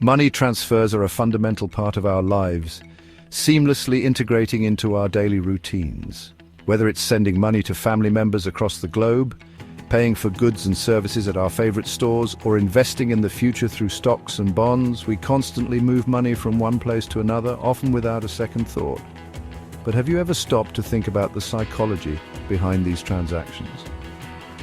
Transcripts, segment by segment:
Money transfers are a fundamental part of our lives, seamlessly integrating into our daily routines. Whether it's sending money to family members across the globe, paying for goods and services at our favorite stores, or investing in the future through stocks and bonds, we constantly move money from one place to another, often without a second thought. But have you ever stopped to think about the psychology behind these transactions?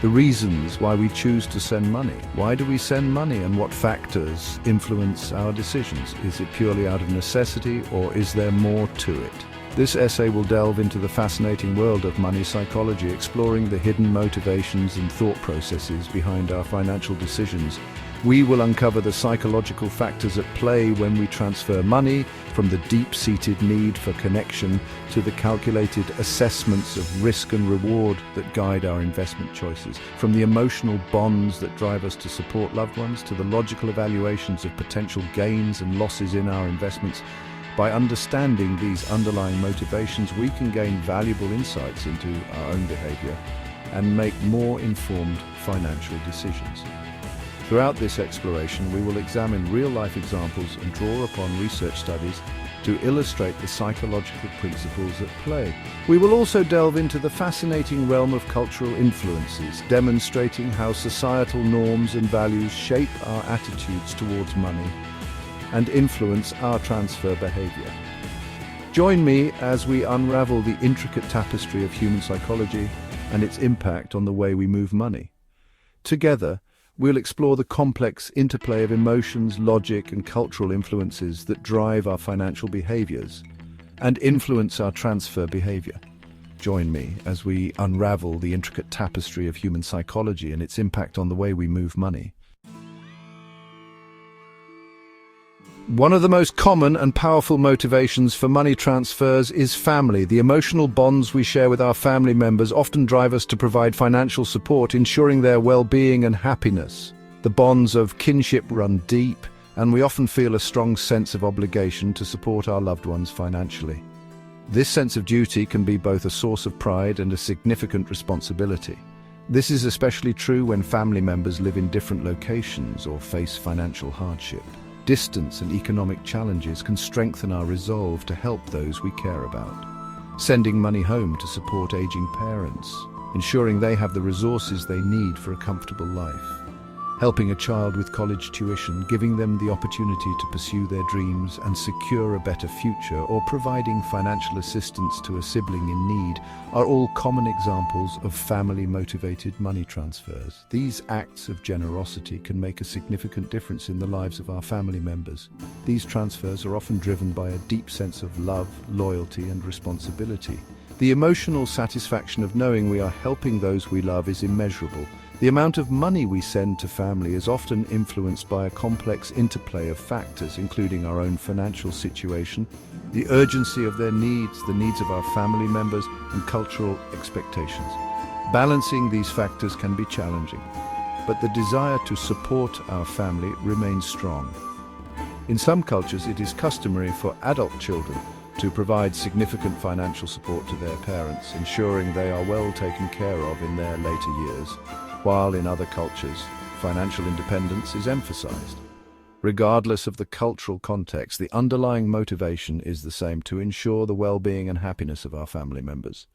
The reasons why we choose to send money. Why do we send money, and what factors influence our decisions? Is it purely out of necessity, or is there more to it? This essay will delve into the fascinating world of money psychology, exploring the hidden motivations and thought processes behind our financial decisions. We will uncover the psychological factors at play when we transfer money, from the deep-seated need for connection to the calculated assessments of risk and reward that guide our investment choices, from the emotional bonds that drive us to support loved ones to the logical evaluations of potential gains and losses in our investments. By understanding these underlying motivations, we can gain valuable insights into our own behavior and make more informed financial decisions. Throughout this exploration, we will examine real-life examples and draw upon research studies to illustrate the psychological principles at play. We will also delve into the fascinating realm of cultural influences, demonstrating how societal norms and values shape our attitudes towards money and influence our transfer behavior. Join me as we unravel the intricate tapestry of human psychology and its impact on the way we move money. Together, we'll explore the complex interplay of emotions, logic, and cultural influences that drive our financial behaviors and influence our transfer behavior. Join me as we unravel the intricate tapestry of human psychology and its impact on the way we move money. One of the most common and powerful motivations for money transfers is family. The emotional bonds we share with our family members often drive us to provide financial support, ensuring their well-being and happiness. The bonds of kinship run deep, and we often feel a strong sense of obligation to support our loved ones financially. This sense of duty can be both a source of pride and a significant responsibility. This is especially true when family members live in different locations or face financial hardship. Distance and economic challenges can strengthen our resolve to help those we care about. Sending money home to support aging parents, ensuring they have the resources they need for a comfortable life. Helping a child with college tuition, giving them the opportunity to pursue their dreams and secure a better future, or providing financial assistance to a sibling in need are all common examples of family-motivated money transfers. These acts of generosity can make a significant difference in the lives of our family members. These transfers are often driven by a deep sense of love, loyalty, and responsibility. The emotional satisfaction of knowing we are helping those we love is immeasurable. The amount of money we send to family is often influenced by a complex interplay of factors, including our own financial situation, the urgency of their needs, the needs of our family members, and cultural expectations. Balancing these factors can be challenging, but the desire to support our family remains strong. In some cultures, it is customary for adult children to provide significant financial support to their parents, ensuring they are well taken care of in their later years. While in other cultures, financial independence is emphasized. Regardless of the cultural context, the underlying motivation is the same: to ensure the well-being and happiness of our family members.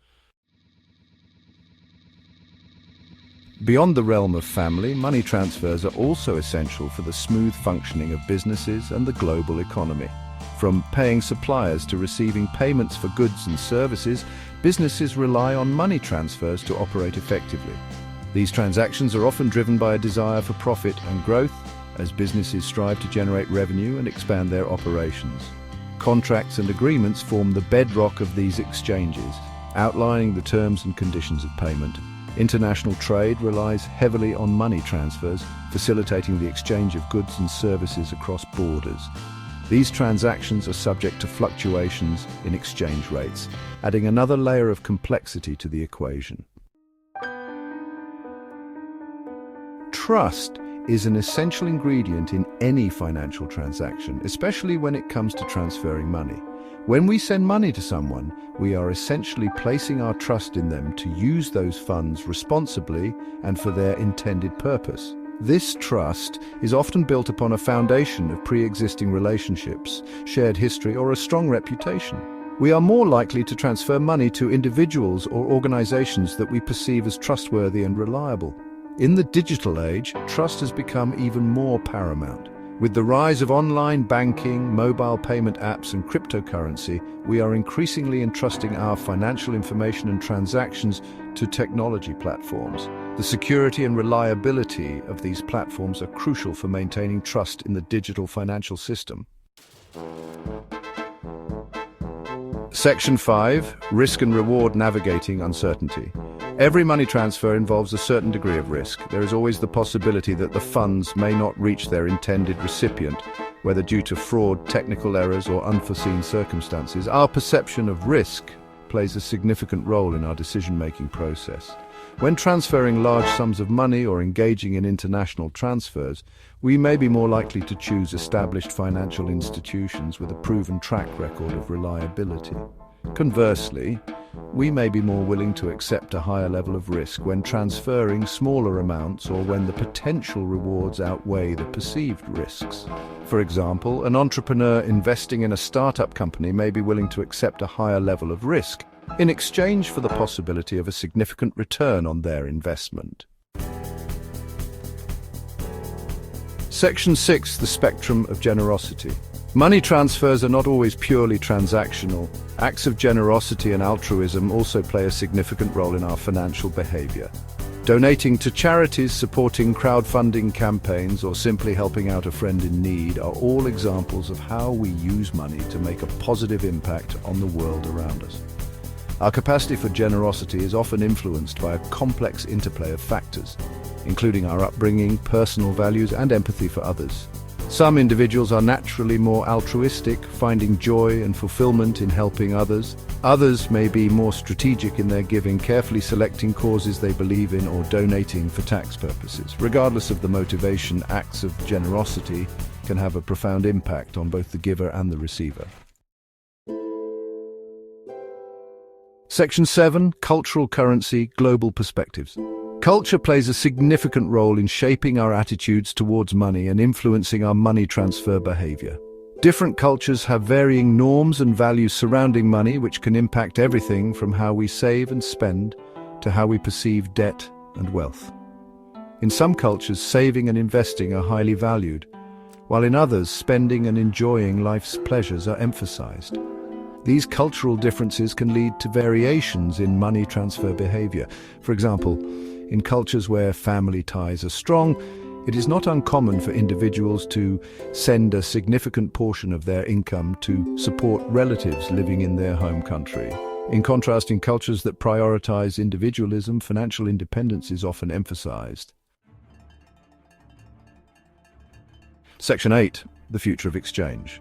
Beyond the realm of family, money transfers are also essential for the smooth functioning of businesses and the global economy. From paying suppliers to receiving payments for goods and services, businesses rely on money transfers to operate effectively. These transactions are often driven by a desire for profit and growth, as businesses strive to generate revenue and expand their operations. Contracts and agreements form the bedrock of these exchanges, outlining the terms and conditions of payment. International trade relies heavily on money transfers, facilitating the exchange of goods and services across borders. These transactions are subject to fluctuations in exchange rates, adding another layer of complexity to the equation. Trust is an essential ingredient in any financial transaction, especially when it comes to transferring money. When we send money to someone, we are essentially placing our trust in them to use those funds responsibly and for their intended purpose. This trust is often built upon a foundation of pre-existing relationships, shared history, or a strong reputation. We are more likely to transfer money to individuals or organizations that we perceive as trustworthy and reliable. In the digital age, trust has become even more paramount. With the rise of online banking, mobile payment apps, and cryptocurrency, we are increasingly entrusting our financial information and transactions to technology platforms. The security and reliability of these platforms are crucial for maintaining trust in the digital financial system. Section 5. Risk and reward navigating uncertainty. Every money transfer involves a certain degree of risk. There is always the possibility that the funds may not reach their intended recipient, whether due to fraud, technical errors, or unforeseen circumstances. Our perception of risk plays a significant role in our decision-making process. When transferring large sums of money or engaging in international transfers, we may be more likely to choose established financial institutions with a proven track record of reliability. Conversely, we may be more willing to accept a higher level of risk when transferring smaller amounts or when the potential rewards outweigh the perceived risks. For example, an entrepreneur investing in a startup company may be willing to accept a higher level of risk in exchange for the possibility of a significant return on their investment. Section 6. The spectrum of generosity. Money transfers are not always purely transactional. Acts of generosity and altruism also play a significant role in our financial behavior. Donating to charities, supporting crowdfunding campaigns, or simply helping out a friend in need are all examples of how we use money to make a positive impact on the world around us. Our capacity for generosity is often influenced by a complex interplay of factors, including our upbringing, personal values, and empathy for others. Some individuals are naturally more altruistic, finding joy and fulfillment in helping others. Others may be more strategic in their giving, carefully selecting causes they believe in or donating for tax purposes. Regardless of the motivation, acts of generosity can have a profound impact on both the giver and the receiver. Section 7. Cultural currency, global perspectives. Culture plays a significant role in shaping our attitudes towards money and influencing our money transfer behavior. Different cultures have varying norms and values surrounding money, which can impact everything from how we save and spend to how we perceive debt and wealth. In some cultures, saving and investing are highly valued, while in others, spending and enjoying life's pleasures are emphasized. These cultural differences can lead to variations in money transfer behavior. For example, in cultures where family ties are strong, it is not uncommon for individuals to send a significant portion of their income to support relatives living in their home country. In contrast, in cultures that prioritize individualism, financial independence is often emphasized. Section 8. The future of exchange.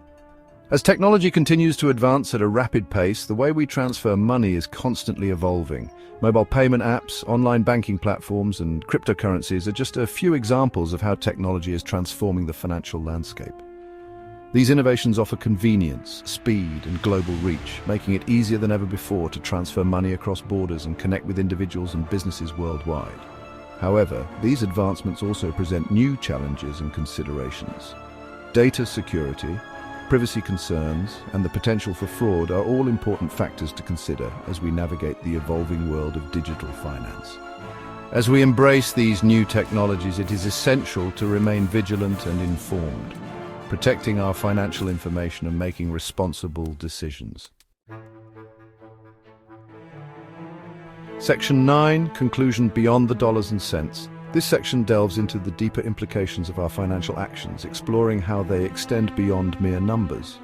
As technology continues to advance at a rapid pace, the way we transfer money is constantly evolving. Mobile payment apps, online banking platforms, and cryptocurrencies are just a few examples of how technology is transforming the financial landscape. These innovations offer convenience, speed, and global reach, making it easier than ever before to transfer money across borders and connect with individuals and businesses worldwide. However, these advancements also present new challenges and considerations. Data security, privacy concerns, and the potential for fraud are all important factors to consider as we navigate the evolving world of digital finance. As we embrace these new technologies, it is essential to remain vigilant and informed, protecting our financial information and making responsible decisions. Section 9. Conclusion beyond the dollars and cents. This section delves into the deeper implications of our financial actions, exploring how they extend beyond mere numbers.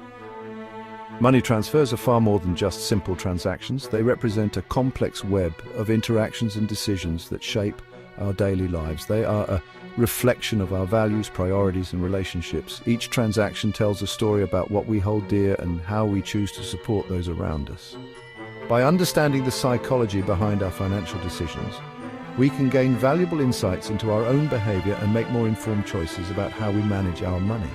Money transfers are far more than just simple transactions. They represent a complex web of interactions and decisions that shape our daily lives. They are a reflection of our values, priorities, and relationships. Each transaction tells a story about what we hold dear and how we choose to support those around us. By understanding the psychology behind our financial decisions, we can gain valuable insights into our own behavior and make more informed choices about how we manage our money.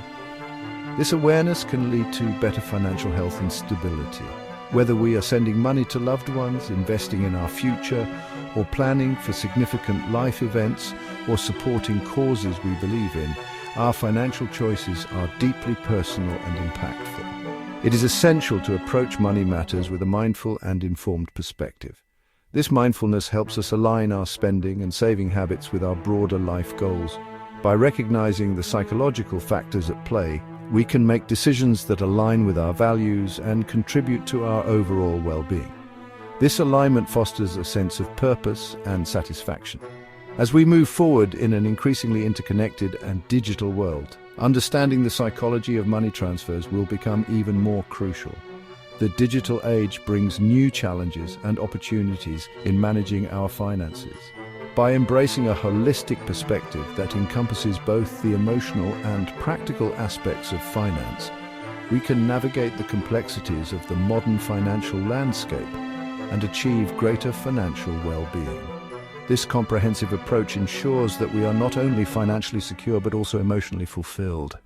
This awareness can lead to better financial health and stability. Whether we are sending money to loved ones, investing in our future, or planning for significant life events, or supporting causes we believe in, our financial choices are deeply personal and impactful. It is essential to approach money matters with a mindful and informed perspective. This mindfulness helps us align our spending and saving habits with our broader life goals. By recognizing the psychological factors at play, we can make decisions that align with our values and contribute to our overall well-being. This alignment fosters a sense of purpose and satisfaction. As we move forward in an increasingly interconnected and digital world, understanding the psychology of money transfers will become even more crucial. The digital age brings new challenges and opportunities in managing our finances. By embracing a holistic perspective that encompasses both the emotional and practical aspects of finance, we can navigate the complexities of the modern financial landscape and achieve greater financial well-being. This comprehensive approach ensures that we are not only financially secure but also emotionally fulfilled.